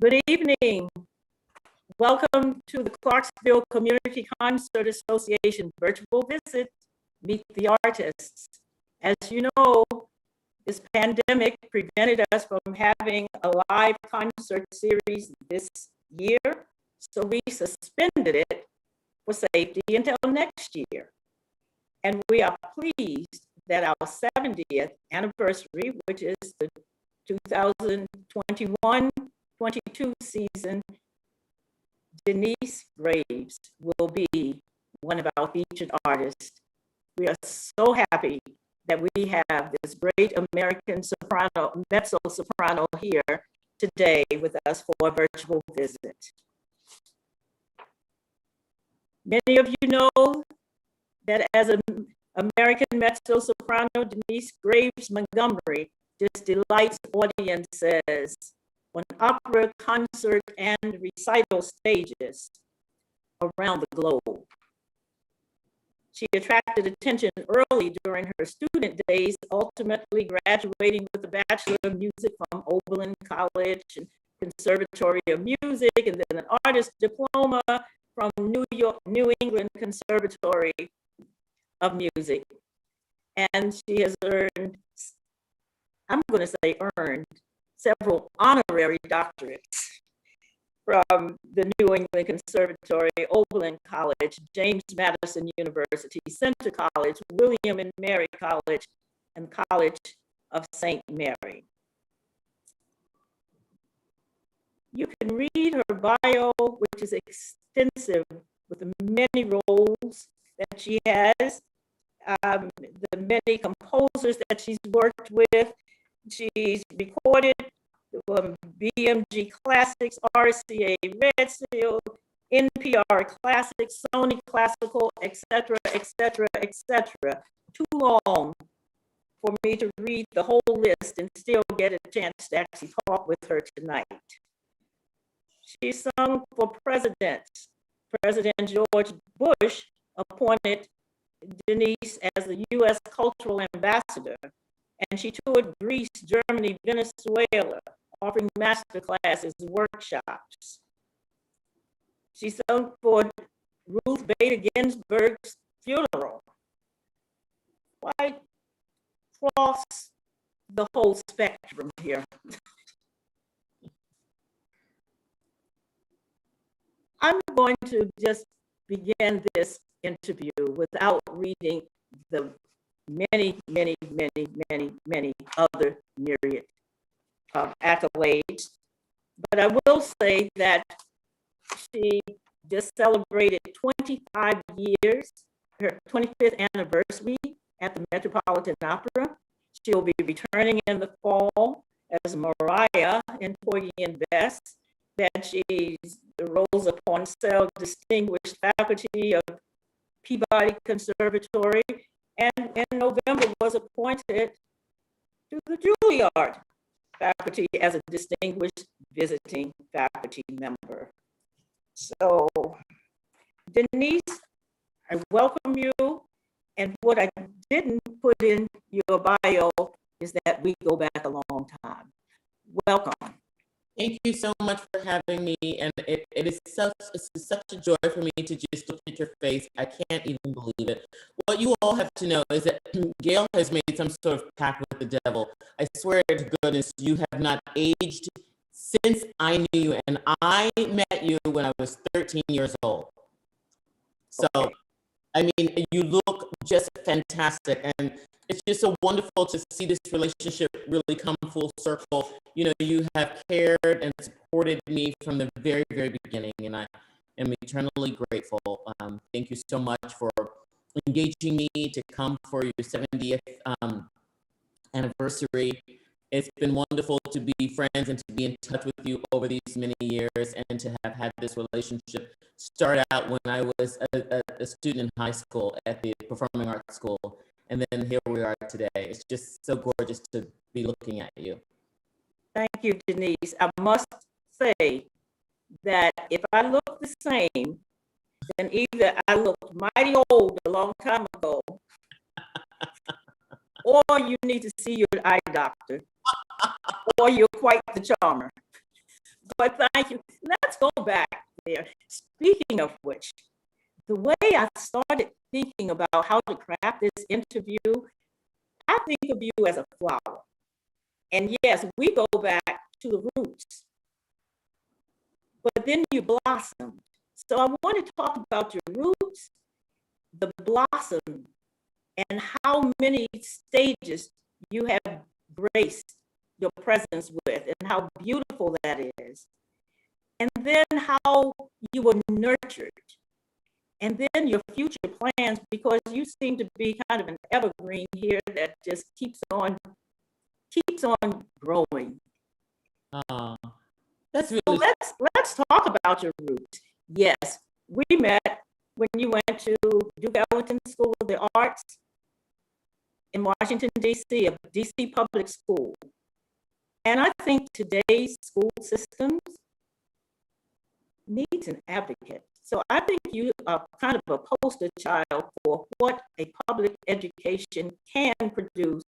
Good evening. Welcome to the Clarksville Community Concert Association virtual visit, Meet the Artists. As you know, this pandemic prevented us from having a live concert series this year, so we suspended it for safety until next year. And we are pleased that our 70th anniversary, which is the 2021-22 season, Denyce Graves will be one of our featured artists. We are so happy that we have this great American soprano, mezzo soprano here today with us for a virtual visit. Many of you know that as an American mezzo soprano, Denyce Graves Montgomery just delights audiences on opera, concert, and recital stages around the globe. She attracted attention early during her student days, ultimately graduating with a Bachelor of Music from Oberlin College and Conservatory of Music, and then an artist diploma from New England Conservatory of Music. And she has earned, I'm going to say earned, several honorary doctorates from the New England Conservatory, Oberlin College, James Madison University, Centre College, William and Mary College, and College of St. Mary. You can read her bio, which is extensive with the many roles that she has, the many composers that she's worked with. She's recorded BMG Classics, RCA Red Seal, NPR Classics, Sony Classical, etc., etc., etc. Too long for me to read the whole list and still get a chance to actually talk with her tonight. She sung for presidents. President George Bush appointed Denyce as the U.S. Cultural Ambassador, and she toured Greece, Germany, Venezuela, offering master classes and workshops. She sung for Ruth Bader Ginsburg's funeral. Quite across the whole spectrum here. I'm going to just begin this interview without reading the many, many, many, many, many other myriad of accolades. But I will say that she just celebrated 25 years, her 25th anniversary at the Metropolitan Opera. She'll be returning in the fall as Mariah in Porgy and Bess, that she rolls upon Cell Distinguished Faculty of Peabody Conservatory, and in November was appointed to the Juilliard faculty as a distinguished visiting faculty member. So, Denyce, I welcome you. And what I didn't put in your bio is that we go back a long time. Welcome. Thank you so much for having me, and it is such a joy for me to just look at your face. I can't even believe it. What you all have to know is that Gail has made some sort of pact with the devil. I swear to goodness, you have not aged since I knew you, and I met you when I was 13 years old. So, okay. I mean, you look just fantastic, and it's just so wonderful to see this relationship really come full circle. You know, you have cared and supported me from the very, very beginning, and I am eternally grateful. Thank you so much for engaging me to come for your 70th anniversary. It's been wonderful to be friends and to be in touch with you over these many years, and to have had this relationship start out when I was a student in high school at the Performing Arts School. And then here we are today. It's just so gorgeous to be looking at you. Thank you, Denyce. I must say that if I look the same, then either I looked mighty old a long time ago, or you need to see your eye doctor, or you're quite the charmer. But thank you. Let's go back there. Speaking of which, the way I started thinking about how to craft this interview, I think of you as a flower. And yes, we go back to the roots, but then you blossomed. So I want to talk about your roots, the blossom, and how many stages you have graced your presence with, and how beautiful that is. And then how you were nurtured. And then your future plans, because you seem to be kind of an evergreen here that just keeps on growing. That's really. So let's talk about your roots. Yes, we met when you went to Duke Ellington School of the Arts in Washington, D.C., a D.C. public school. And I think today's school systems needs an advocate. So I think you are kind of a poster child for what a public education can produce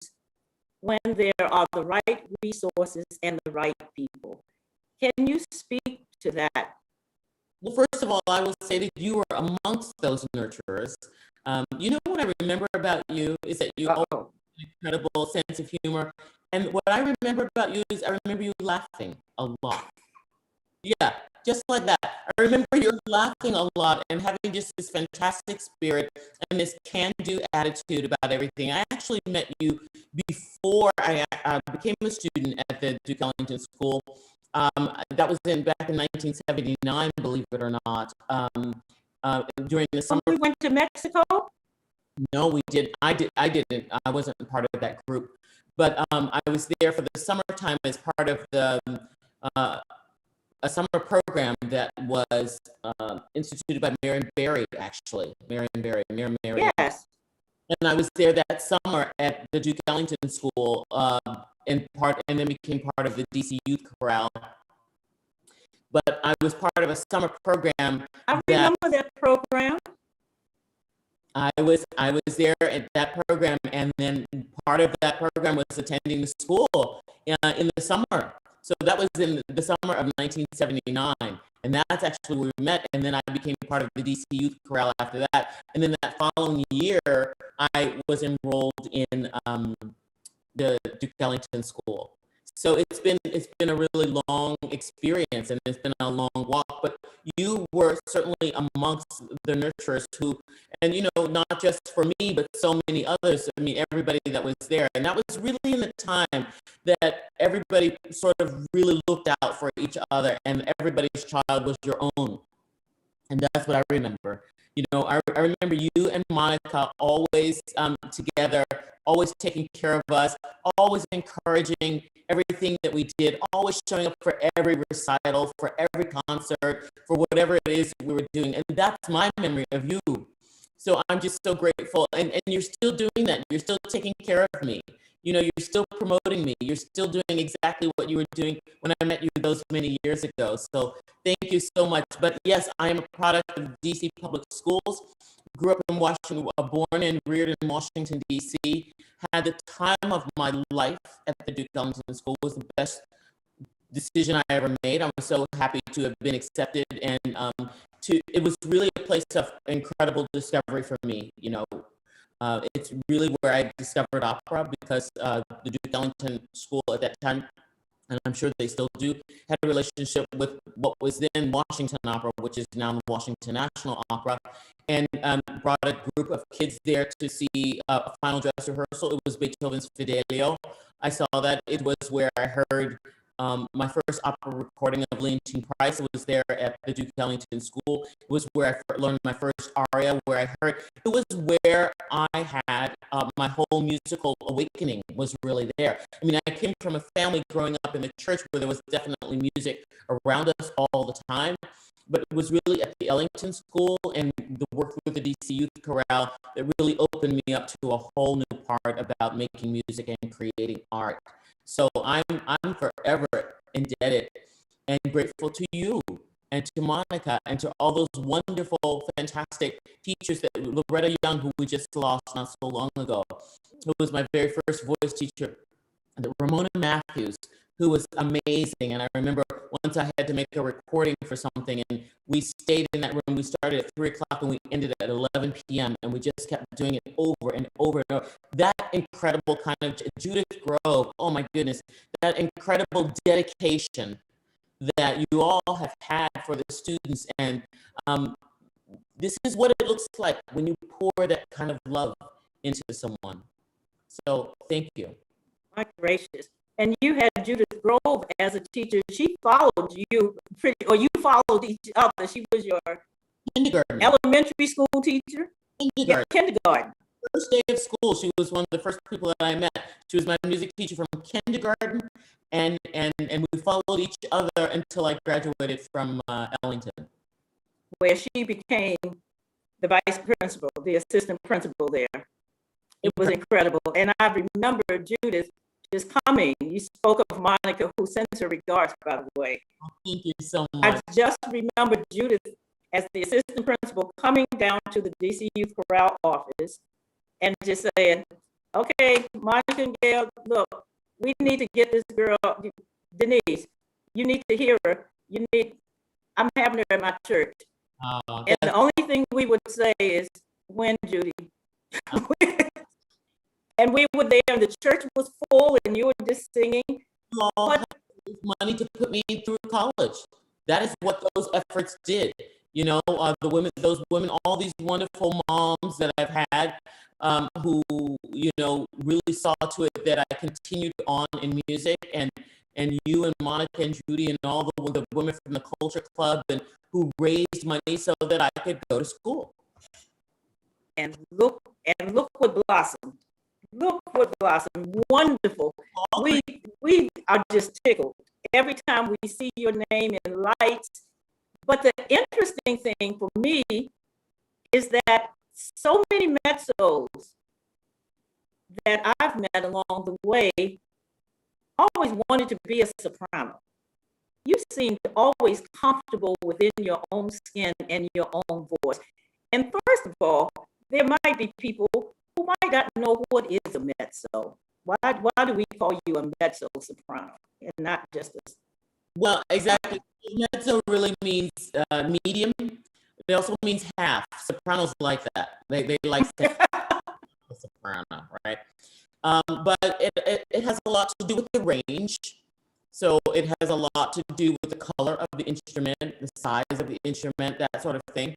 when there are the right resources and the right people. Can you speak to that? Well, first of all, I will say that you were amongst those nurturers. You know what I remember about you is that you always have an incredible sense of humor. And what I remember about you is I remember you laughing a lot. Yeah, just like that. I remember you laughing a lot and having just this fantastic spirit and this can-do attitude about everything. I actually met you before I became a student at the Duke Ellington School. That was back in 1979, believe it or not. During the summer. We went to Mexico? No, we did. I didn't. I wasn't part of that group. But I was there for the summertime as part of the a summer program that was instituted by Marion Barry, actually. Marion Barry. Yes. And I was there that summer at the Duke Ellington School, and then became part of the DC Youth Chorale. But I was part of a summer program. I remember that program. I was there at that program, and then part of that program was attending the school in the summer. So that was in the summer of 1979, and that's actually where we met. And then I became part of the DC Youth Chorale after that. And then that following year, I was enrolled in the Duke Ellington School. So it's been a really long experience, and it's been a long walk. But you were certainly amongst the nurturers who, and not just for me, but so many others. I mean, everybody that was there, and that was really in the time that everybody sort of really looked out for each other, and everybody's child was your own. And that's what I remember. I remember you and Monica always together, always taking care of us, always encouraging everything that we did, always showing up for every recital, for every concert, for whatever it is we were doing. And that's my memory of you. So I'm just so grateful. And you're still doing that. You're still taking care of me. You're still promoting me. You're still doing exactly what you were doing when I met you those many years ago. So thank you so much. But yes, I am a product of DC Public Schools. Grew up in Washington, born and reared in Washington, D.C. Had the time of my life at the Duke Ellington School. Was the best decision I ever made. I'm so happy to have been accepted, and it was really a place of incredible discovery for me. It's really where I discovered opera, because the Duke Ellington School at that time, and I'm sure they still do, had a relationship with what was then Washington Opera, which is now the Washington National Opera, and brought a group of kids there to see a final dress rehearsal. It was Beethoven's Fidelio. I saw that. It was where I heard my first opera recording of Leontine Price. It was there at the Duke Ellington School. It was where I learned my first aria, where I heard, it was where I had my whole musical awakening was really there. I mean, I came from a family growing up in the church where there was definitely music around us all the time, but it was really at the Ellington School and the work with the DC Youth Chorale that really opened me up to a whole new part about making music and creating art. So I'm forever indebted and grateful to you and to Monica and to all those wonderful, fantastic teachers that Loretta Young, who we just lost not so long ago, who was my very first voice teacher, and Ramona Matthews, who was amazing. And I remember once I had to make a recording for something, and we stayed in that room. We started at 3 o'clock and we ended at 11 p.m. And we just kept doing it over and over and over. That incredible kind of Judith Grove, oh my goodness, that incredible dedication that you all have had for the students. And this is what it looks like when you pour that kind of love into someone. So thank you. My gracious. And you had Judith Grove as a teacher. She followed you or you followed each other. She was your kindergarten elementary school teacher? Kindergarten. Yeah, kindergarten. First day of school, she was one of the first people that I met. She was my music teacher from kindergarten, and we followed each other until I graduated from Ellington, where she became the vice principal, the assistant principal there. It was incredible. And I remember Judith just coming. You spoke of Monica, who sends her regards, by the way. Oh, thank you so much. I just remember Judith as the assistant principal coming down to the DC Youth Chorale office and just saying, okay, Monica and Gail, look, we need to get this girl, Denyce, you need to hear her. I'm having her at my church. And the only thing we would say is, when, Judy? And we were there, and the church was full, and you were just singing. You all had money to put me through college. That is what those efforts did. You know, those women, all these wonderful moms that I've had, who, you know, really saw to it that I continued on in music, and you and Monica and Judy and all the women from the Culture Club, and who raised money so that I could go to school. And look what blossomed. Look what blossomed. Wonderful. We are just tickled every time we see your name in lights. But the interesting thing for me is that so many mezzos that I've met along the way always wanted to be a soprano. You seemed always comfortable within your own skin and your own voice. And first of all, there might be people who might not know what is a mezzo. Why do we call you a mezzo soprano and not just a... Well, exactly. Mezzo really means medium. It also means half. Sopranos like that. They like soprano, right? But it has a lot to do with the range. So it has a lot to do with the color of the instrument, the size of the instrument, that sort of thing.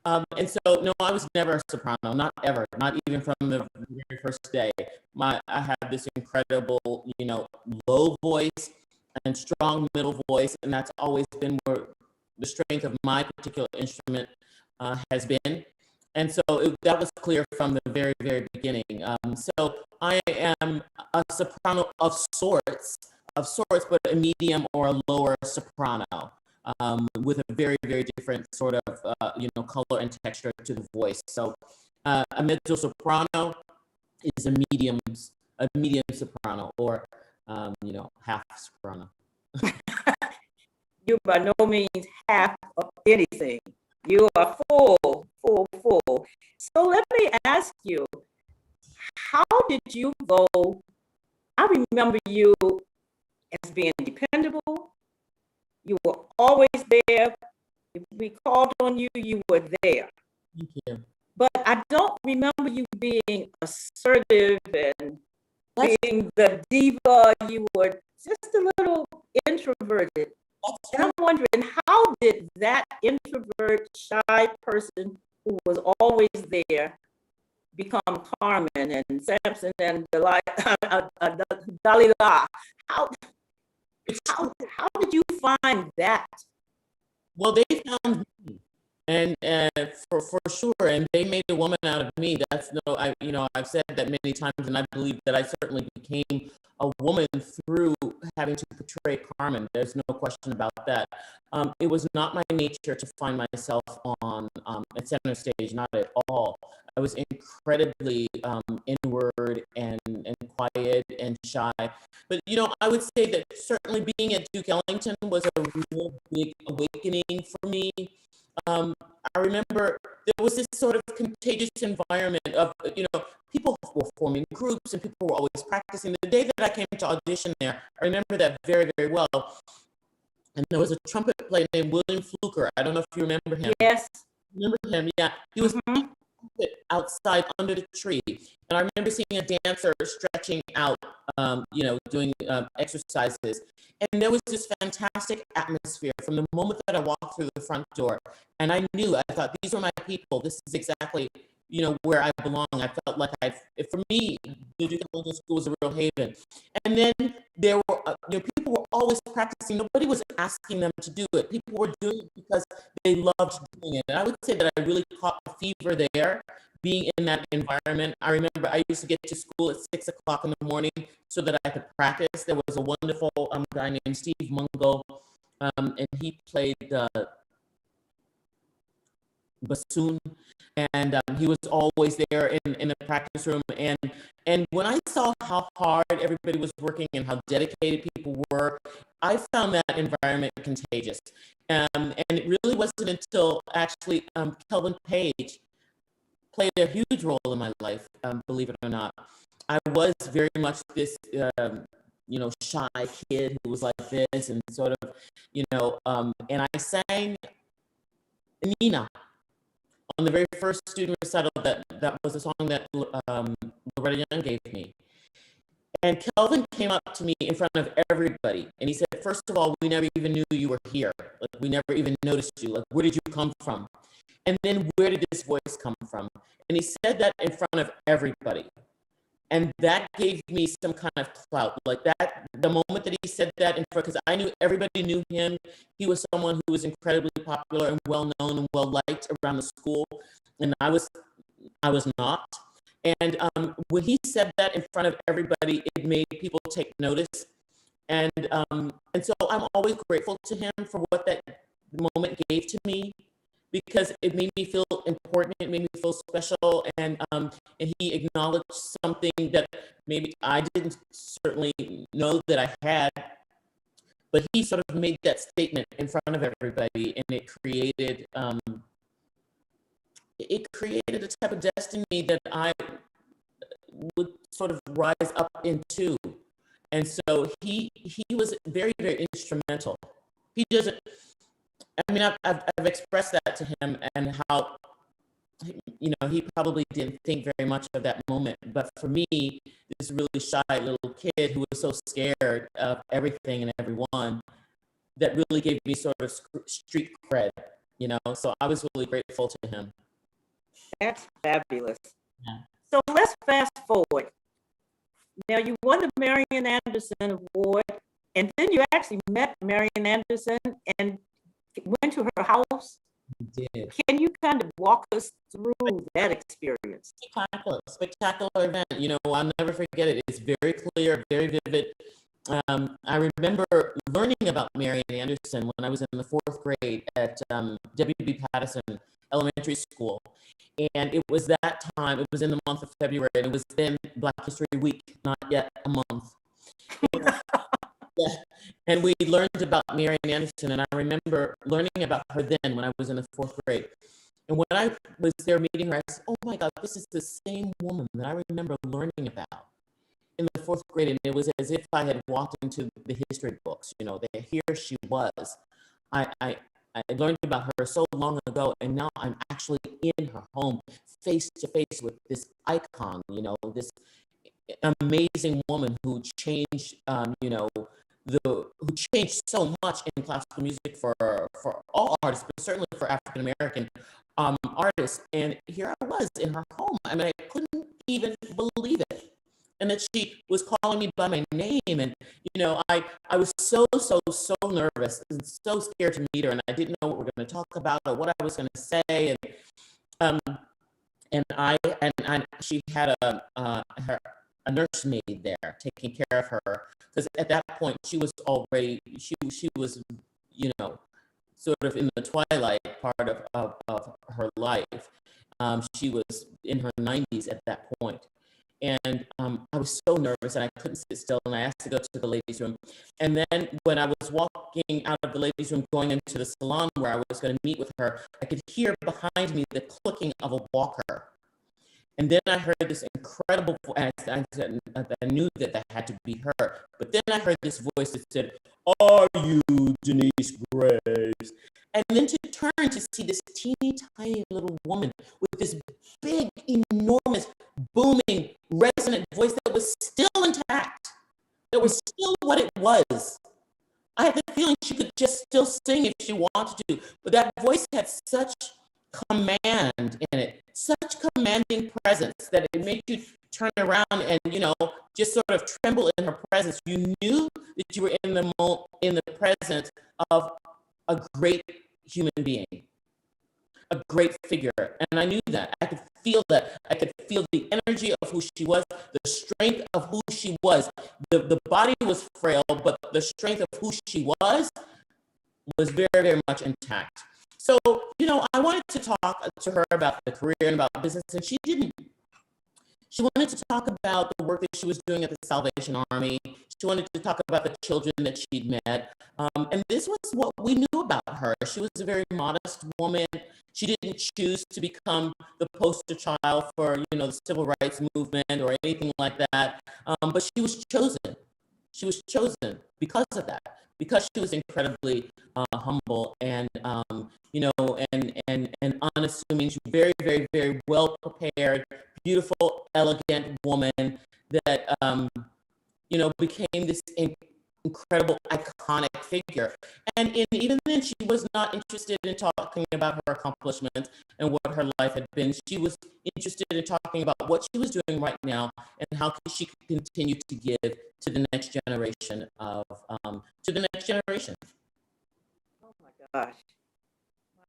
And so, no, I was never a soprano, not ever, not even from the very first day. I have this incredible, you know, low voice and strong middle voice, and that's always been where the strength of my particular instrument has been. And so that was clear from the very, very beginning. So I am a soprano of sorts, but a medium or a lower soprano. With a very, very different sort of, you know, color and texture to the voice. So a mezzo soprano is a medium soprano, or, you know, half soprano. You're by no means half of anything. You are full. So let me ask you, how did you go? I remember you as being dependable. You were always there. If we called on you, you were there. Thank you. But I don't remember you being assertive and being the diva. You were just a little introverted. And I'm wondering, how did that introvert, shy person who was always there become Carmen and Samson and Dalila? How did you find that? Well, they found me, and for sure, and they made a woman out of me. That's I've said that many times, and I believe that I certainly became a woman through having to portray Carmen. There's no question about that. It was not my nature to find myself on at center stage, not at all. I was incredibly inward and quiet and shy. But, you know, I would say that certainly being at Duke Ellington was a real big awakening for me. I remember there was this sort of contagious environment of, people were forming groups and people were always practicing. The day that I came to audition there, I remember that very, very well. And there was a trumpet player named William Fluker. I don't know if you remember him. Yes. Remember him? Yeah. He was outside under the tree. And I remember seeing a dancer stretching out, doing exercises. And there was this fantastic atmosphere from the moment that I walked through the front door. And I thought, these are my people. This is exactly, where I belong. I felt like for me, the Duke Ellington School was a real haven. And then there were, people were always practicing. Nobody was asking them to do it. People were doing it because they loved doing it. And I would say that I really caught the fever there, being in that environment. I remember I used to get to school at 6 o'clock in the morning so that I could practice. There was a wonderful guy named Steve Mungo, and he played bassoon, and he was always there in the practice room. And when I saw how hard everybody was working and how dedicated people were, I found that environment contagious. And it really wasn't until actually Kelvin Page played a huge role in my life, believe it or not. I was very much this, shy kid who was like this and sort of, and I sang Nina on the very first student recital. That was a song that Loretta Young gave me. And Kelvin came up to me in front of everybody, and he said, first of all, we never even knew you were here. Like, we never even noticed you. Like, where did you come from? And then where did this voice come from? And he said that in front of everybody. And that gave me some kind of clout. Like that, the moment that he said that, because I knew everybody knew him. He was someone who was incredibly popular and well-known and well-liked around the school. And I was not. And when he said that in front of everybody, it made people take notice. And so I'm always grateful to him for what that moment gave to me, because it made me feel important, it made me feel special, and he acknowledged something that maybe I didn't certainly know that I had, but he sort of made that statement in front of everybody, and it created a type of destiny that I would sort of rise up into. And so he was very, very instrumental. He doesn't, I mean, I've expressed that to him, and how, he probably didn't think very much of that moment. But for me, this really shy little kid who was so scared of everything and everyone, that really gave me sort of street cred, so I was really grateful to him. That's fabulous. Yeah. So let's fast forward. Now, you won the Marian Anderson Award, and then you actually met Marian Anderson and went to her house. We did. Can you kind of walk us through that experience? Spectacular event. I'll never forget it. It's very clear, very vivid. I remember learning about Marian Anderson when I was in the 4th grade at W.B. Patterson Elementary School. And it was that time, it was in the month of February, and it was then Black History Week, not yet a month. Yeah. And we learned about Marian Anderson, and I remember learning about her then when I was in the 4th grade. And when I was there meeting her, I said, oh my God, this is the same woman that I remember learning about in the 4th grade. And it was as if I had walked into the history books, that here she was. I learned about her so long ago, and now I'm actually in her home, face to face with this icon, this amazing woman who changed, who changed so much in classical music for all artists, but certainly for African American artists. And here I was in her home. I mean, I couldn't even believe it. And that she was calling me by my name, and I was so nervous and so scared to meet her, and I didn't know what we were going to talk about or what I was going to say. And she had a nursemaid there taking care of her, because at that point she was already she was sort of in the twilight part of her life. She was in her 90s at that point. and I was so nervous and I couldn't sit still, and I asked to go to the ladies' room. And then when I was walking out of the ladies' room, going into the salon where I was going to meet with her, I could hear behind me the clicking of a walker. And then I heard this incredible voice. I knew that that had to be her. But then I heard this voice that said, "Are you Denyce Graves?" And then to turn to see this teeny tiny little woman with this big, enormous, booming, resonant voice that was still intact, that was still what it was. I had the feeling she could just still sing if she wanted to, but that voice had such command in it, such commanding presence that it made you turn around and, just sort of tremble in her presence. You knew that you were in the presence of a great human being, a great figure. And I knew that. I could feel that. I could feel the energy of who she was, the strength of who she was. The body was frail, but the strength of who she was very, very much intact. So, I wanted to talk to her about the career and about business, and she didn't. She wanted to talk about the work that she was doing at the Salvation Army. She wanted to talk about the children that she'd met. And this was what we knew about her. She was a very modest woman. She didn't choose to become the poster child for, the civil rights movement or anything like that. But she was chosen. She was chosen because of that, because she was incredibly humble and, and unassuming. She was very, very, very well prepared, beautiful, elegant woman that, became this incredible, iconic figure. And even then, she was not interested in talking about her accomplishments and what her life had been. She was interested in talking about what she was doing right now and how she could continue to give to the next generation Oh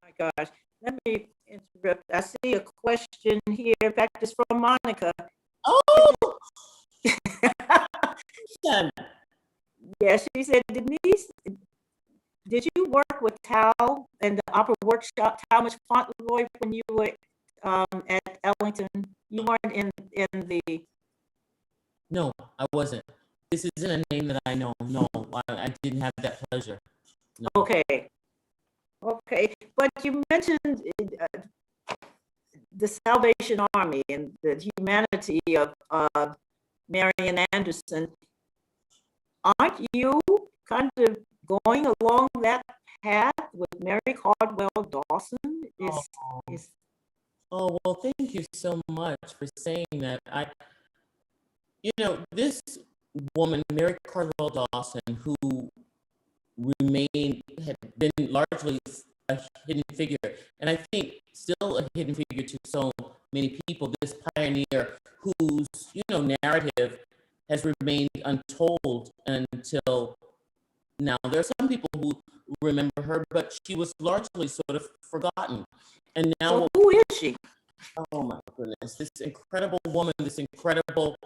my gosh. Let me interrupt. I see a question here. In fact, it's from Monica. Oh! Yeah, she said, Denyce, did you work with Tal and the opera workshop, Talmadge Fauntleroy, when you were at Ellington? You weren't in the... No, I wasn't. This isn't a name that I know. No, I didn't have that pleasure. No. Okay. But you mentioned the Salvation Army and the humanity of Marian Anderson. Aren't you kind of going along that path with Mary Caldwell Dawson? Oh, well, thank you so much for saying that. This woman, Mary Caldwell Dawson, who had been largely a hidden figure, and I think still a hidden figure to so many people, this pioneer whose, narrative has remained untold until now. There are some people who remember her, but she was largely sort of forgotten. And now, so who is she? Oh my goodness, this incredible woman, this incredible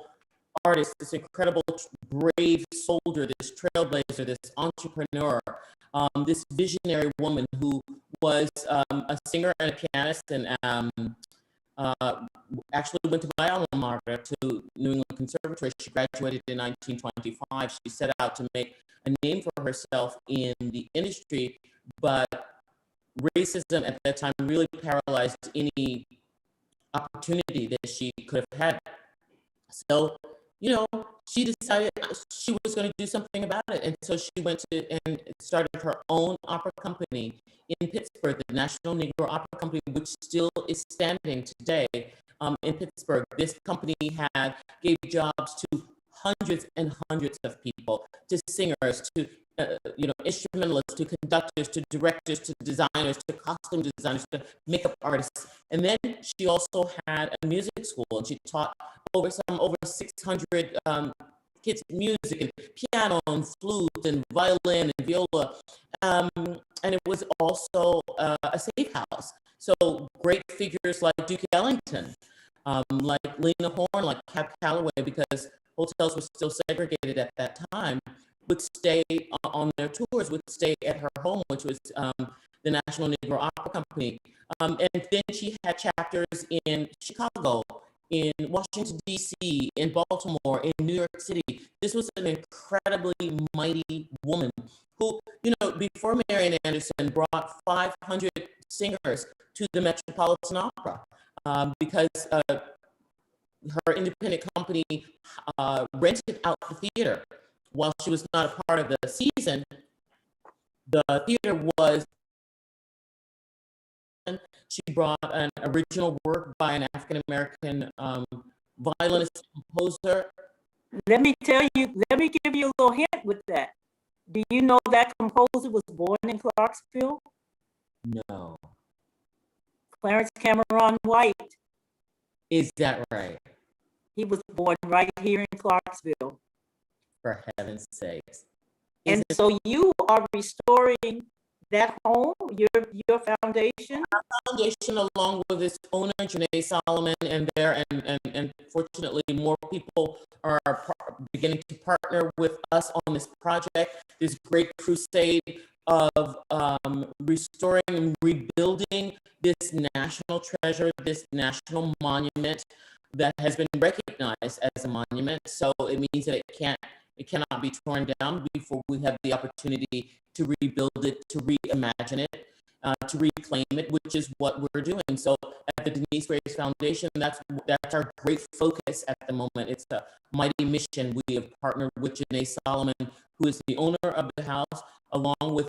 artist, this incredible brave soldier, this trailblazer, this entrepreneur, this visionary woman who was a singer and a pianist, and actually went to my alma mater, to New England Conservatory. She graduated in 1925. She set out to make a name for herself in the industry, but racism at that time really paralyzed any opportunity that she could have had. So, she decided she was going to do something about it. And so she went to and started her own opera company in Pittsburgh, the National Negro Opera Company, which still is standing today in Pittsburgh. This company gave jobs to hundreds and hundreds of people, to singers, to instrumentalists, to conductors, to directors, to designers, to costume designers, to makeup artists. And then she also had a music school, and she taught over 600 kids music, and piano, and flute, and violin, and viola. And it was also a safe house. So great figures like Duke Ellington, like Lena Horne, like Cab Calloway, because hotels were still segregated at that time, would stay on their tours, would stay at her home, which was the National Negro Opera Company. And then she had chapters in Chicago in Washington, D.C., in Baltimore, in New York City. This was an incredibly mighty woman who, before Marian Anderson, brought 500 singers to the Metropolitan Opera because her independent company rented out the theater. While she was not a part of the season, the theater was. She brought an original work by an African American violinist composer. Let me give you a little hint with that. Do you know that composer was born in Clarksville? No. Clarence Cameron White. Is that right? He was born right here in Clarksville. For heaven's sakes. And so you are restoring that home, your foundation? Our foundation, along with its owner, Janae Solomon, and fortunately more people are beginning to partner with us on this project, this great crusade of restoring and rebuilding this national treasure, this national monument that has been recognized as a monument. So it means that it cannot be torn down before we have the opportunity to rebuild it, to reimagine it, to reclaim it, which is what we're doing. So at the Denyce Graves Foundation, that's our great focus at the moment. It's a mighty mission. We have partnered with Janae Solomon, who is the owner of the house, along with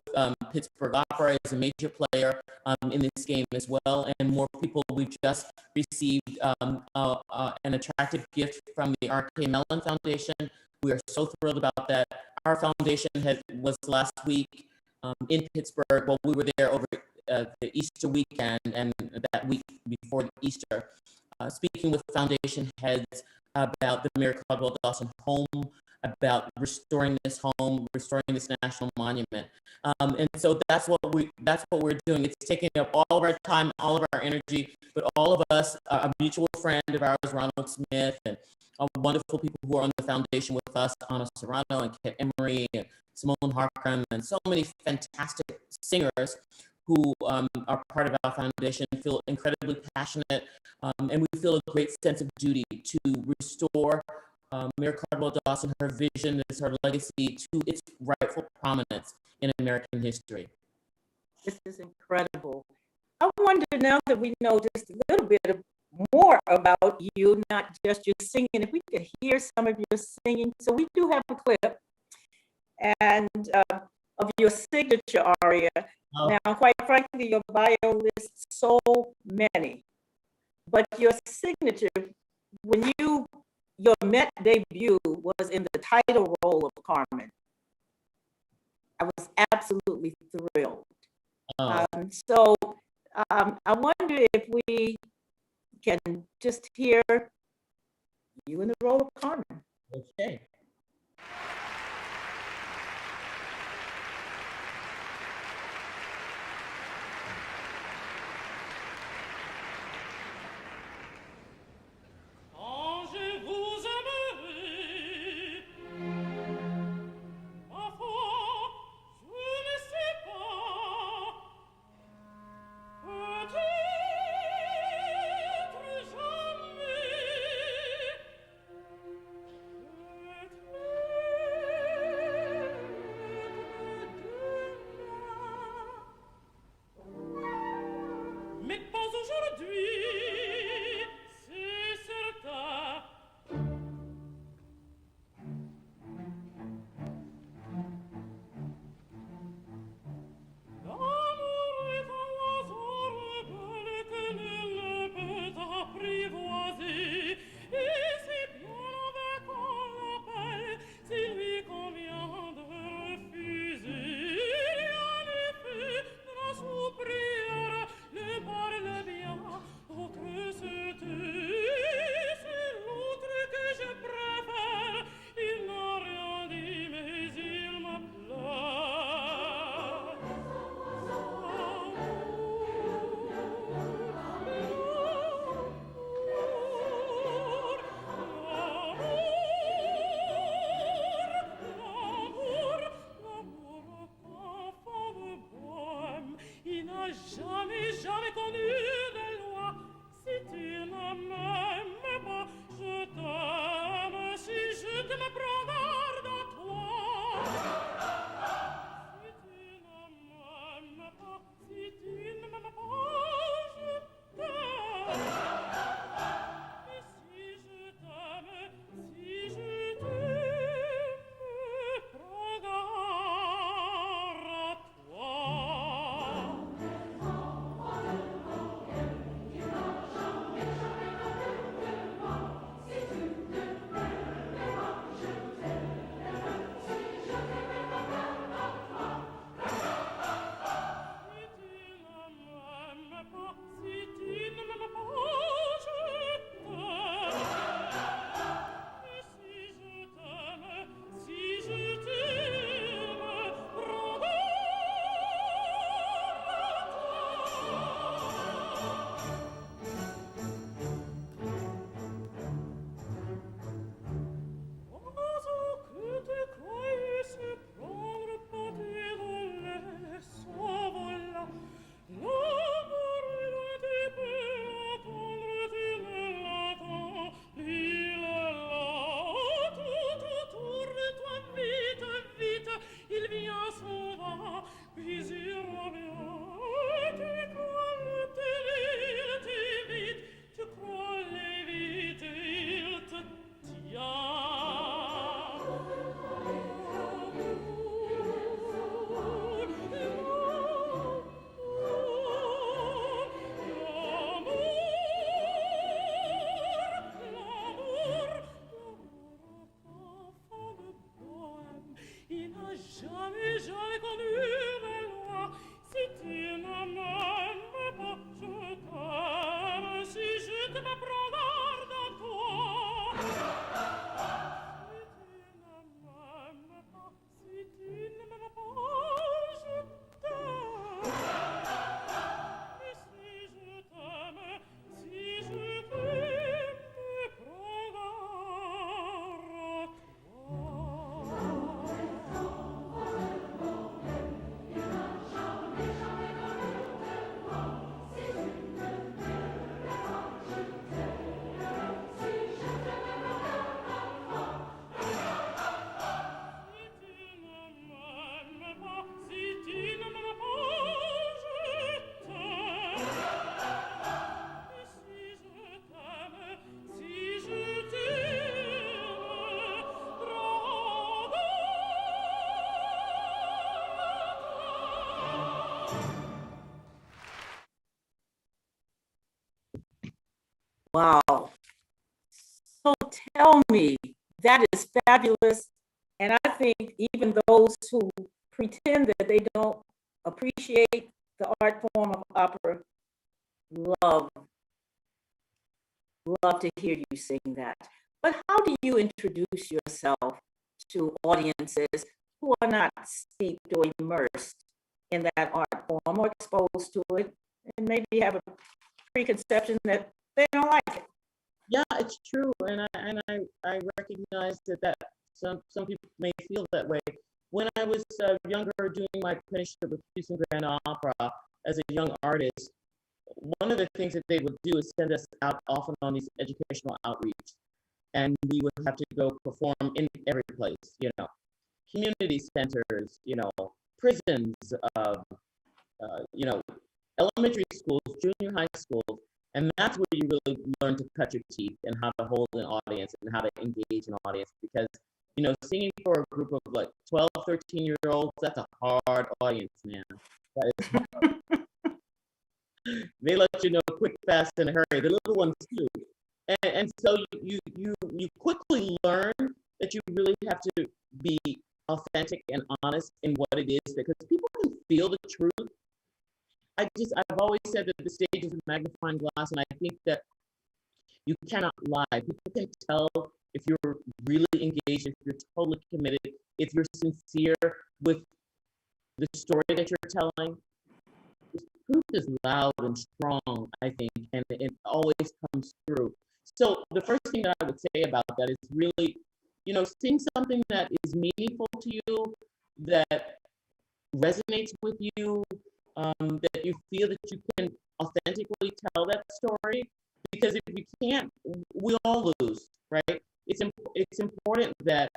Pittsburgh Opera as a major player in this game as well, and more people. We've just received an attractive gift from the R.K. Mellon Foundation. We are so thrilled about that. Our foundation was last week in Pittsburgh. Well, we were there over the Easter weekend and that week before Easter, speaking with foundation heads about the Mary Caldwell Dawson home, about restoring this home, restoring this national monument. And so that's what we're doing. It's taking up all of our time, all of our energy, but all of us, a mutual friend of ours, Ronald Smith, and wonderful people who are on the foundation with us, Anna Serrano and Kit Emery and Simone Harkram, and so many fantastic singers who are part of our foundation, feel incredibly passionate, and we feel a great sense of duty to restore Mary Caldwell Dawson, her vision, her legacy, to its rightful prominence in American history. This is incredible. I wonder, now that we know just a little bit more about you, not just your singing, if we could hear some of your singing. So we do have a clip and of your signature aria. Oh. Now, quite frankly, your bio lists so many, but your signature, when your Met debut was in the title role of Carmen, I was absolutely thrilled. Oh. So I wonder if we can just hear you in the role of Carmen. Okay. Wow. So tell me, that is fabulous. And I think even those who pretend that they don't appreciate the art form of opera love, love to hear you sing that. But how do you introduce yourself to audiences who are not steeped or immersed in that art form or exposed to it and maybe have a preconception that they don't like it? Yeah, it's true, and I recognize that some people may feel that way. When I was younger, doing my apprenticeship with Houston Grand Opera as a young artist, one of the things that they would do is send us out often on these educational outreach, and we would have to go perform in every place, community centers, prisons, you know, elementary schools, junior high schools, and that's where you really learn to cut your teeth and how to hold an audience and how to engage an audience. Because, singing for a group of like 12, 13-year-olds, that's a hard audience, man. That is hard. They let you know quick, fast, and hurry. The little ones too. And so you quickly learn that you really have to be authentic and honest in what it is, because people can feel the truth. I've always said that the stage is a magnifying glass, and I think that you cannot lie. People can tell if you're really engaged, if you're totally committed, if you're sincere with the story that you're telling. The truth is loud and strong, I think, and it always comes through. So the first thing that I would say about that is really, sing something that is meaningful to you, that resonates with you, that you feel that you can authentically tell that story. Because if you can't, we all lose, right? It's important that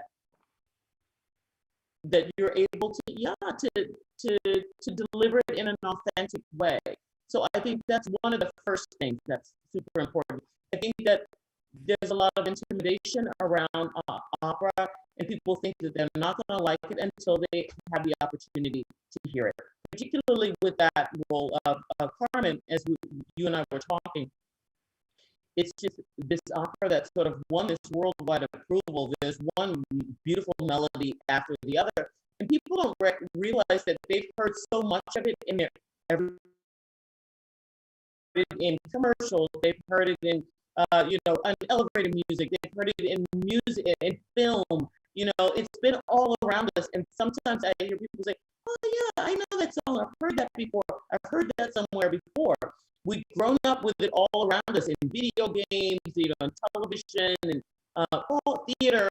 you're able to deliver it in an authentic way. So I think that's one of the first things that's super important. I think that there's a lot of intimidation around opera, and people think that they're not going to like it until they have the opportunity to hear it. Particularly with that role of Carmen, as you and I were talking, it's just this opera that sort of won this worldwide approval. There's one beautiful melody after the other, and people don't realize that they've heard so much of it in commercials. They've heard it in on elevator music. They've heard it in music, in film. It's been all around us. And sometimes I hear people say, "Oh yeah, I know that song. I've heard that before. I've heard that somewhere before." We've grown up with it all around us in video games, on television, and all theater,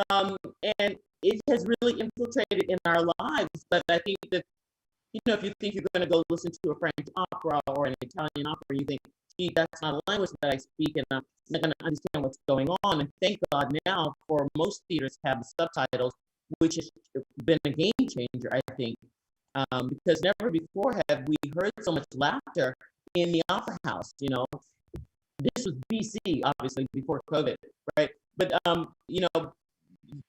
and it has really infiltrated in our lives. But I think that, if you think you're going to go listen to a French opera or an Italian opera, you think, gee, that's not a language that I speak, and I'm not going to understand what's going on. And thank God now, for most theaters have the subtitles, which has been a game changer, I think, because never before have we heard so much laughter in the opera house. This was BC, obviously, before COVID, right? But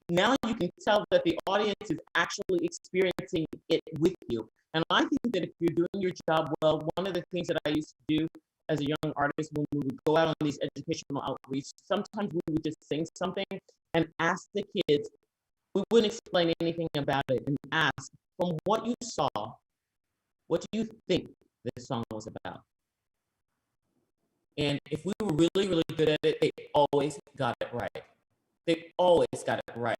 now you can tell that the audience is actually experiencing it with you. And I think that if you're doing your job well, one of the things that I used to do as a young artist when we would go out on these educational outreach, sometimes we would just sing something and ask the kids. We wouldn't explain anything about it, and ask, from what you saw, what do you think this song was about? And if we were really, really good at it, they always got it right. They always got it right.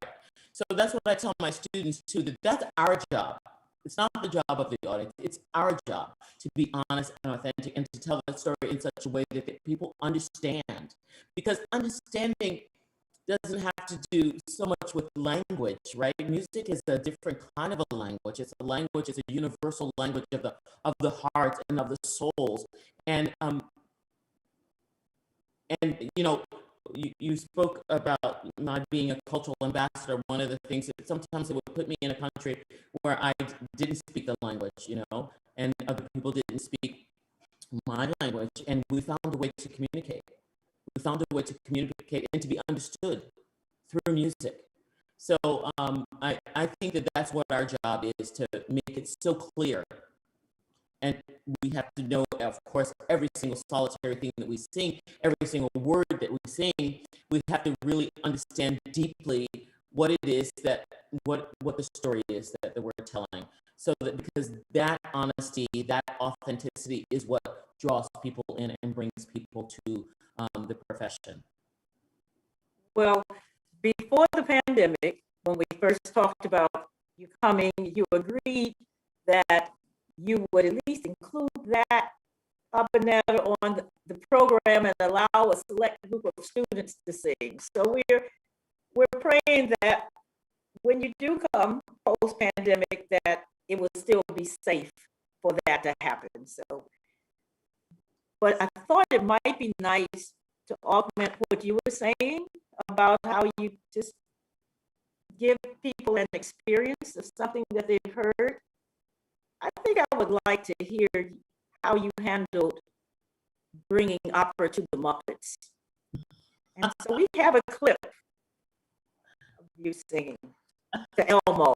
So that's what I tell my students too, that's our job. It's not the job of the audience. It's our job to be honest and authentic and to tell the story in such a way that people understand. Because understanding doesn't have to do so much with language, right? Music is a different kind of a language. It's a universal language of the heart and of the souls. And you spoke about my being a cultural ambassador. One of the things that sometimes it would put me in a country where I didn't speak the language, and other people didn't speak my language, and we found a way to communicate. We found a way to communicate and to be understood through music. So I think that that's what our job is, to make it so clear and we have to know, of course, every single solitary thing that we sing, every single word that we sing, we have to really understand deeply what it is that, what the story is that we're telling. So that, because that honesty, that authenticity is what draws people in and brings people to the profession. Well, before the pandemic, when we first talked about you coming, you agreed that you would at least include that operatic on the program and allow a select group of students to sing. So we're praying that when you do come post-pandemic, that it will still be safe for that to happen. So, but I thought it might be nice to augment what you were saying about how you just give people an experience of something that they've heard. I think I would like to hear how you handled bringing opera to the Muppets. And so we have a clip of you singing to Elmo.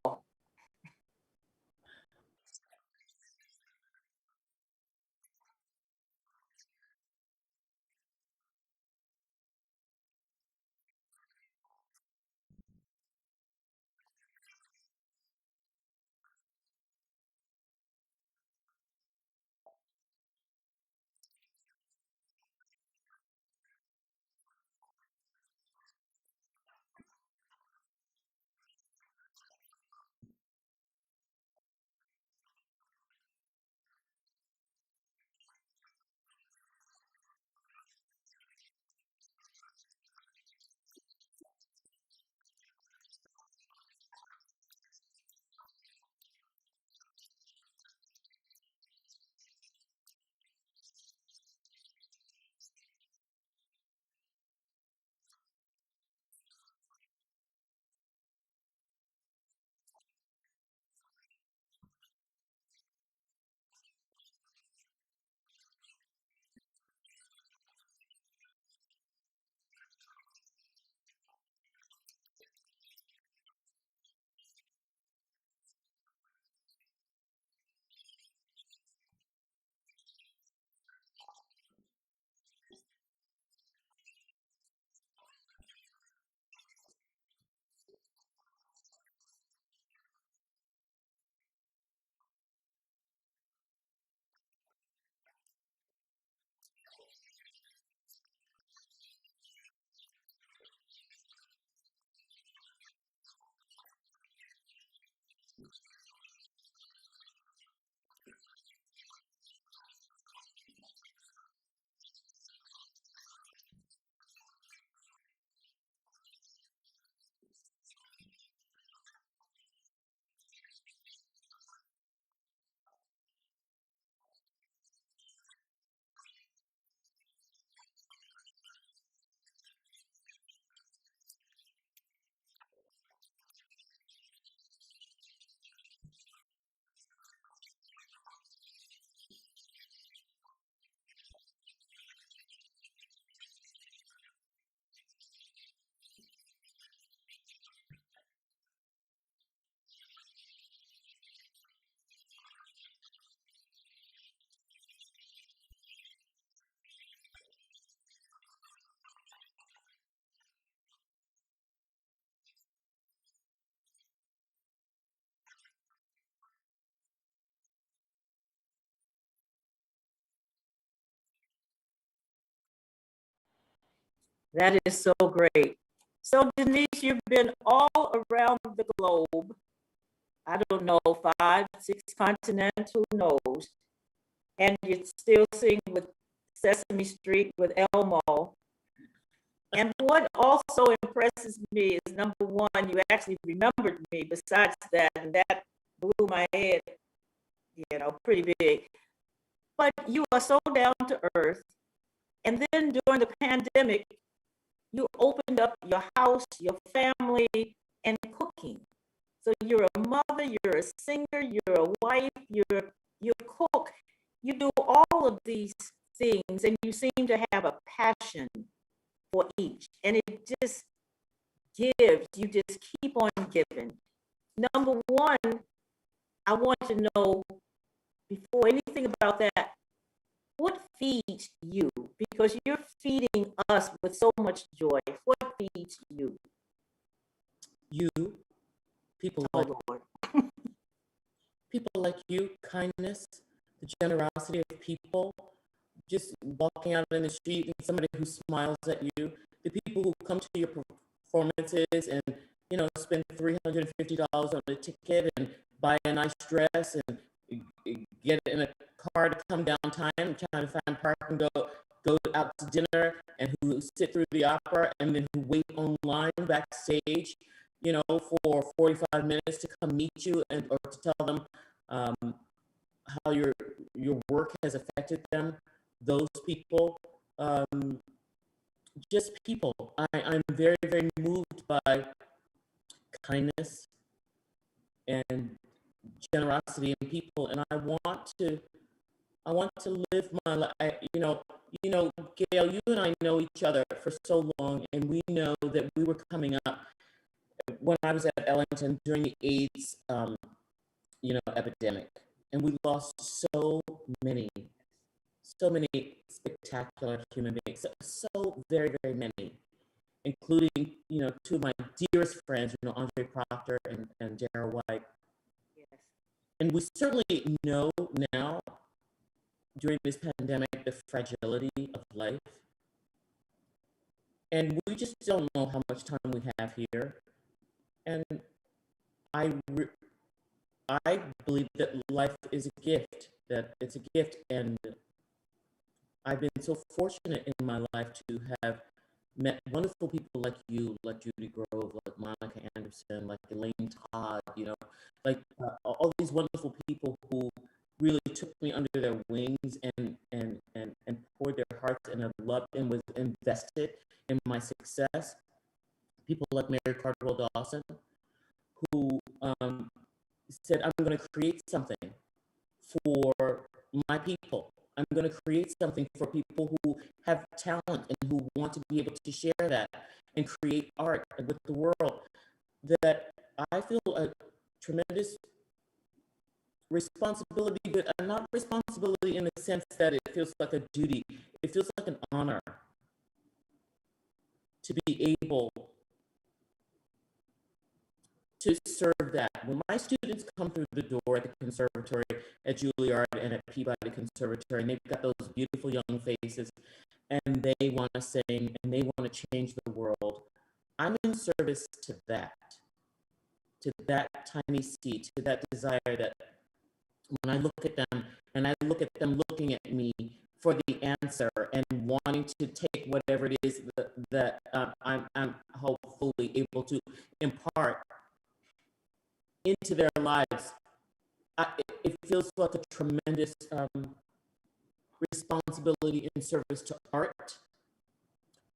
That is so great. So Denyce, you've been all around the globe. I don't know, 5, 6 continents, who knows? And you still sing with Sesame Street with Elmo. And what also impresses me is, number one, you actually remembered me besides that, and that blew my head, pretty big. But you are so down to earth. And then during the pandemic, you opened up your house, your family, and cooking. So you're a mother, you're a singer, you're a wife, you're a cook. You do all of these things, and you seem to have a passion for each. And it just gives, you just keep on giving. Number one, I want to know before anything about that, what feeds you? Because you're feeding us with so much joy. What feeds you? You, people Oh, like Lord. people like you, kindness, the generosity of people, just walking out in the street and somebody who smiles at you, the people who come to your performances and, you know, spend $350 on a ticket and buy a nice dress and get in a car to come downtown and trying to find park and go out to dinner, and who sit through the opera and then who wait online backstage, you know, for 45 minutes to come meet you and or to tell them how your work has affected them. Those people, just people. I'm very, very moved by kindness and generosity in people, and I want to live my life. Gail, you and I know each other for so long, and we know that we were coming up when I was at Ellington during the AIDS, epidemic, and we lost so many spectacular human beings, so very, very many, including, you know, two of my dearest friends, you know, Andre Proctor and Dara White. Yes. And we certainly know now, during this pandemic, the fragility of life. And we just don't know how much time we have here. And I believe that life is a gift, that it's a gift. And I've been so fortunate in my life to have met wonderful people like you, like Judy Grove, like Monica Anderson, like Elaine Todd, you know, like all these wonderful people who really took me under their wings and poured their hearts and have loved and was invested in my success. People like Mary Cardwell Dawson, who said, I'm going to create something for my people. I'm going to create something for people who have talent and who want to be able to share that and create art with the world. That I feel a tremendous responsibility, but not responsibility in the sense that it feels like a duty. It feels like an honor to be able to serve that. When my students come through the door at the conservatory, at Juilliard and at Peabody Conservatory, and they've got those beautiful young faces, and they want to sing, and they want to change the world, I'm in service to that tiny seed, to that desire that when I look at them, and I look at them looking at me for the answer and wanting to take whatever it is that I'm hopefully able to impart into their lives, it feels like a tremendous responsibility in service to art,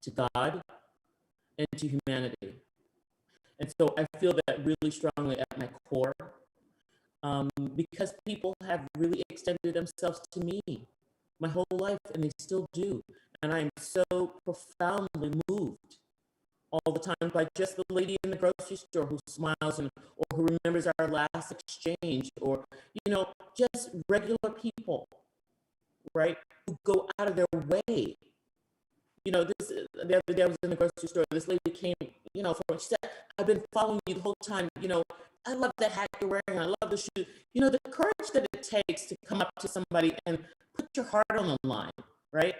to God, and to humanity. And so I feel that really strongly at my core, because people have really extended themselves to me my whole life, and they still do. And I'm so profoundly moved all the time by just the lady in the grocery store who smiles or who remembers our last exchange, or, you know, just regular people, right, who go out of their way. You know, the other day I was in the grocery store, this lady came, you know, she said, I've been following you the whole time, you know, I love that hat you're wearing, I love the shoes. You know, the courage that it takes to come up to somebody and put your heart on the line, right?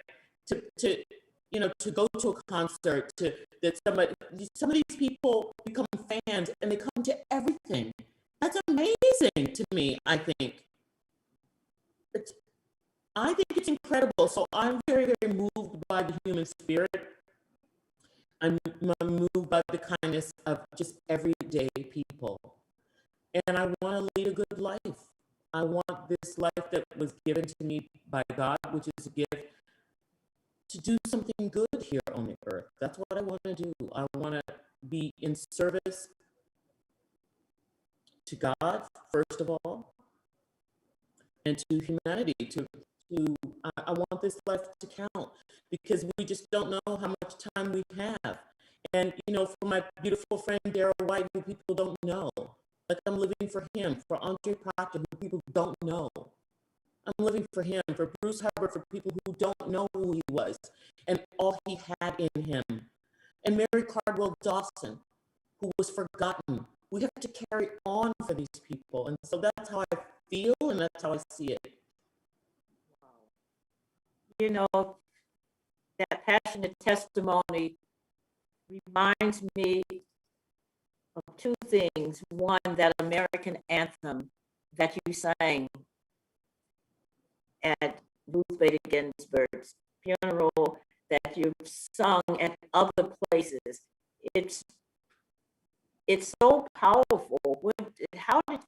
To you know, to go to a concert, some of these people become fans and they come to everything. That's amazing to me, I think. I think it's incredible. So I'm very, very moved by the human spirit. I'm moved by the kindness of just everyday people. And I want to lead a good life. I want this life that was given to me by God, which is a gift, to do something good here on the earth. That's what I want to do. I want to be in service to God, first of all, and to humanity. I want this life to count, because we just don't know how much time we have. And, you know, for my beautiful friend Dara White, who people don't know, like I'm living for him, for Andre Proctor, who people don't know. I'm living for him, for Bruce Hubbard, for people who don't know who he was and all he had in him. And Mary Cardwell Dawson, who was forgotten. We have to carry on for these people. And so that's how I feel and that's how I see it. You know, that passionate testimony reminds me of two things. One, that American anthem that you sang at Ruth Bader Ginsburg's funeral, that you've sung at other places. It's so powerful. How did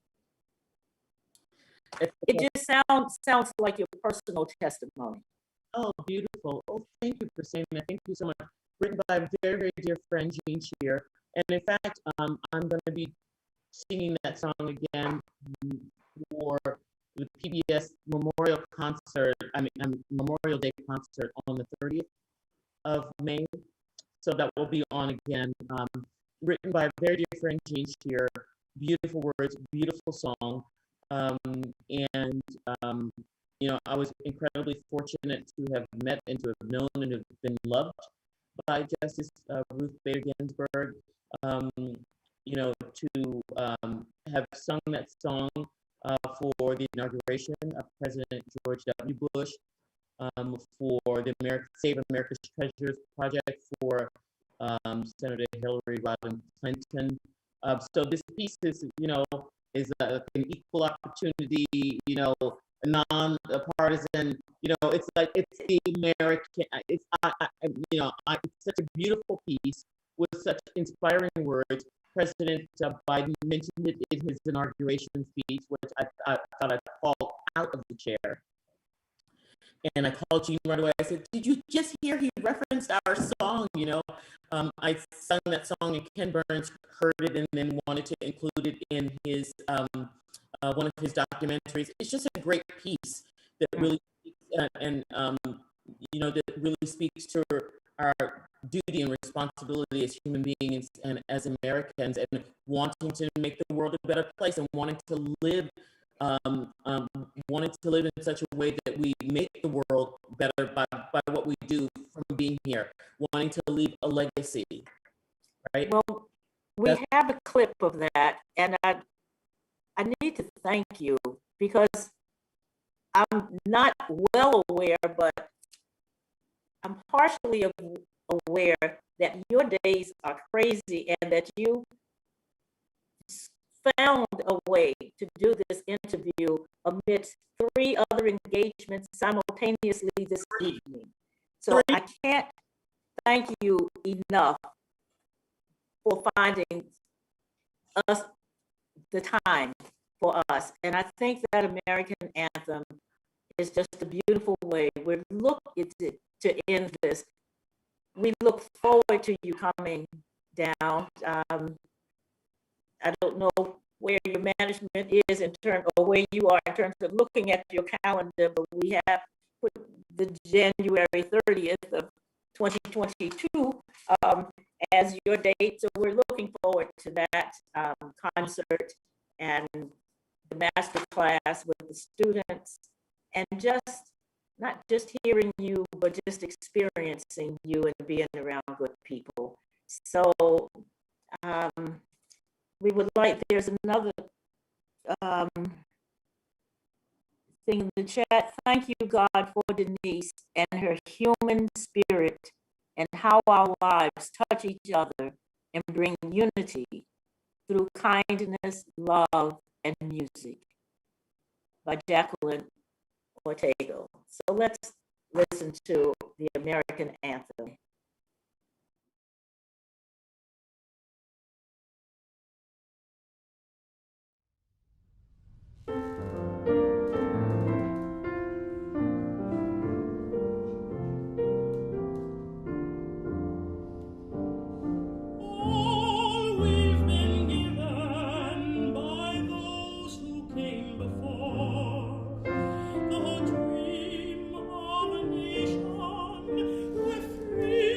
it just sounds like your personal testimony? Oh, beautiful. Oh, thank you for saying that. Thank you so much. Written by a very, very dear friend, Jean Shear. And in fact, I'm going to be singing that song again for the PBS Memorial Concert, Memorial Day concert on the 30th of May. So that will be on again. Written by a very dear friend, Jean Shear. Beautiful words, beautiful song. You know, I was incredibly fortunate to have met and to have known and have been loved by Justice Ruth Bader Ginsburg. You know, to have sung that song for the inauguration of President George W. Bush, for the Save America's Treasures Project for Senator Hillary Rodham Clinton. So this piece is, you know, is an equal opportunity, you know, non-partisan, you know, it's like, it's the American, it's, you know, it's such a beautiful piece with such inspiring words. President Biden mentioned it in his inauguration speech, which I thought I'd fall out of the chair. And I called Jean right away. I said, did you just hear he referenced our song? You know, I sung that song and Ken Burns heard it and then wanted to include it in his one of his documentaries. It's just a great piece that really you know, that really speaks to our duty and responsibility as human beings and as Americans, and wanting to make the world a better place and wanting to live in such a way that we make the world better by what we do from being here, wanting to leave a legacy, right? Well, we have a clip of that, and I need to thank you because I'm not well aware, but I'm partially aware that your days are crazy and that you found a way to do this interview amidst 3 other engagements simultaneously this evening. So I can't thank you enough for finding us the time for us. And I think that American anthem is just a beautiful way. We're looking to end this. We look forward to you coming down. I don't know where your management is in terms, or where you are in terms of looking at your calendar, but we have put the January 30th of 2022 as your date. So we're looking forward to that concert and the master class with the students, and just not just hearing you, but just experiencing you and being around good people. So we would like, there's another thing in the chat. Thank you, God, for Denyce and her human spirit and how our lives touch each other and bring unity through kindness, love, and music. By Jacqueline Ortega. So let's listen to the American anthem. The dream of a nation with freedom.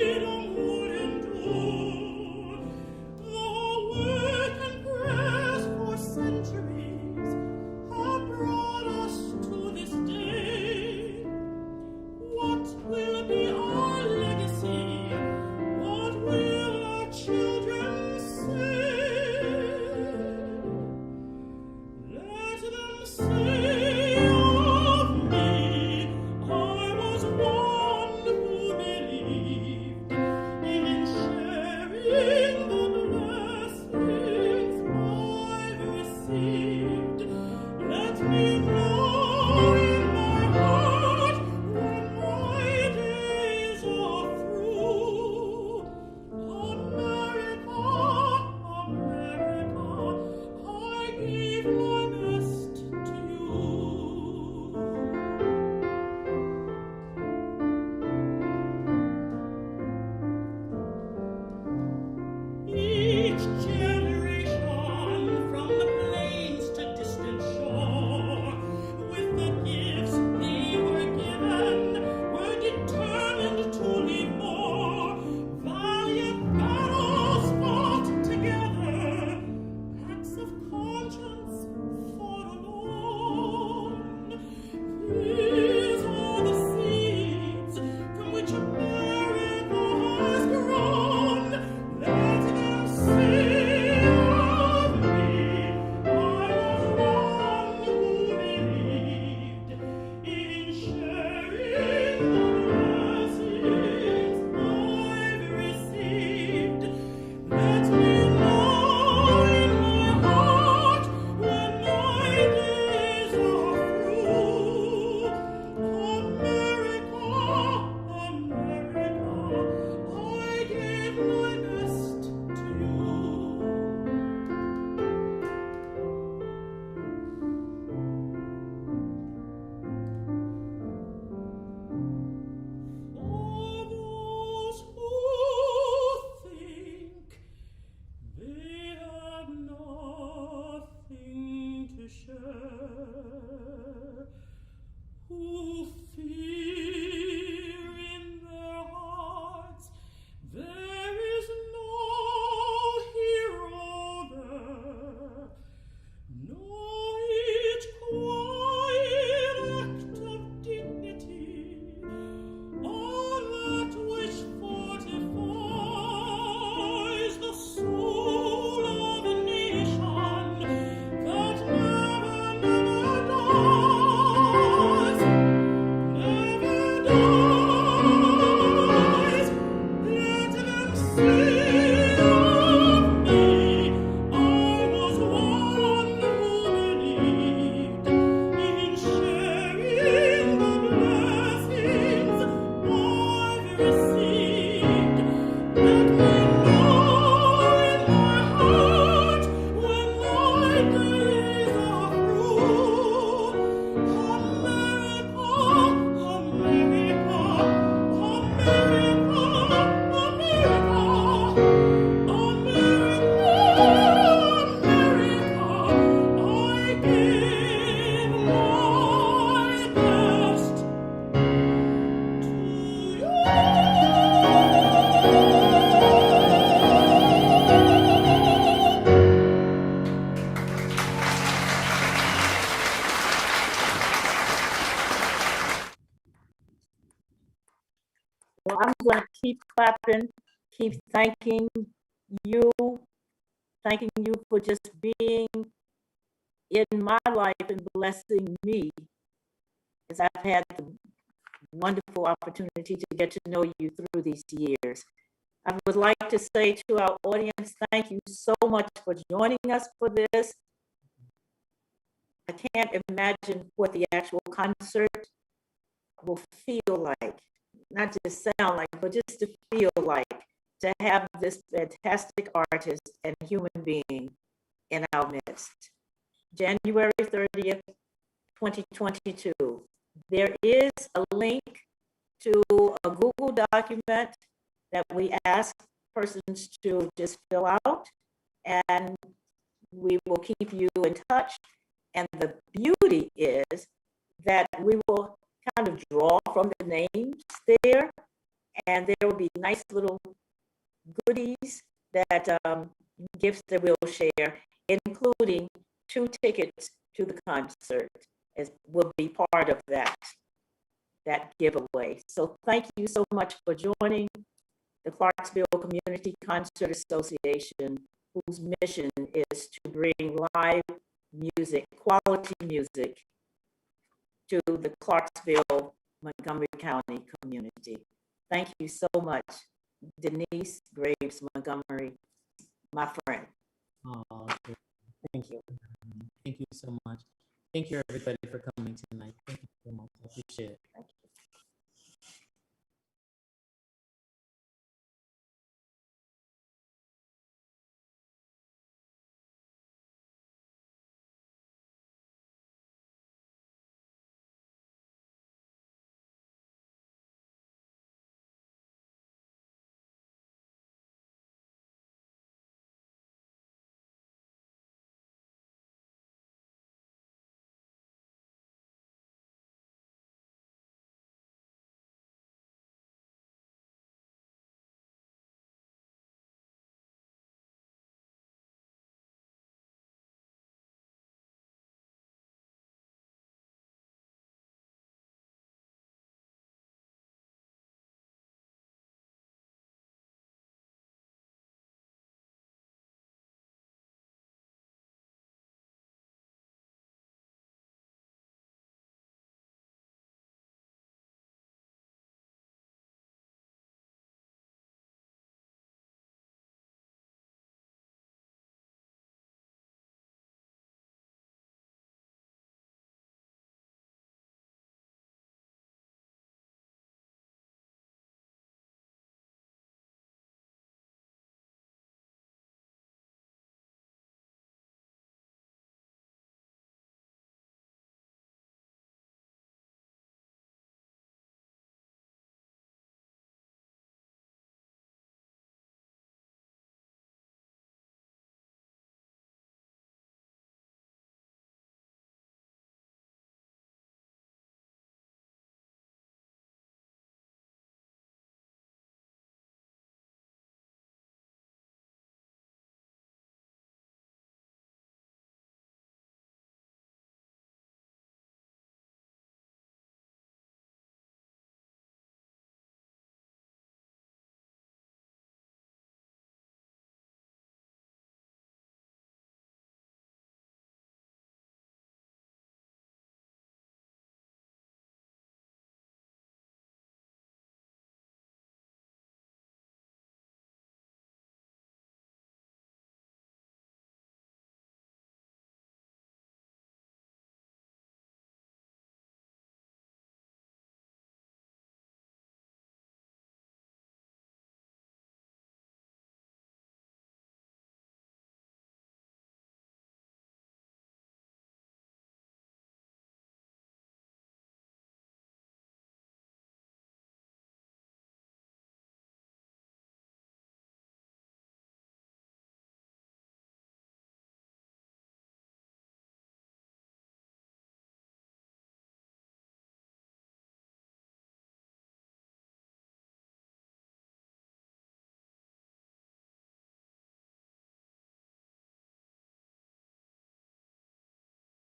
Well, I'm going to keep clapping, keep thanking you, for just being in my life and blessing me, as I've had the wonderful opportunity to get to know you through these years. I would like to say to our audience, thank you so much for joining us for this. I can't imagine what the actual concert will feel like, not just sound like, but just to feel like, to have this fantastic artist and human being in our midst. January 30th, 2022. There is a link to a Google document that we ask persons to just fill out, and we will keep you in touch. And the beauty is that we will kind of draw from the names there, and there will be nice little goodies that gifts that we'll share, including 2 tickets to the concert, as will be part of that giveaway. So thank you so much for joining the Clarksville Community Concert Association, whose mission is to bring live music, quality music, to the Clarksville, Montgomery County community. Thank you so much, Denyce Graves, Montgomery, my friend. Oh, thank you. Thank you so much. Thank you, everybody, for coming tonight. Thank you so much. I appreciate it.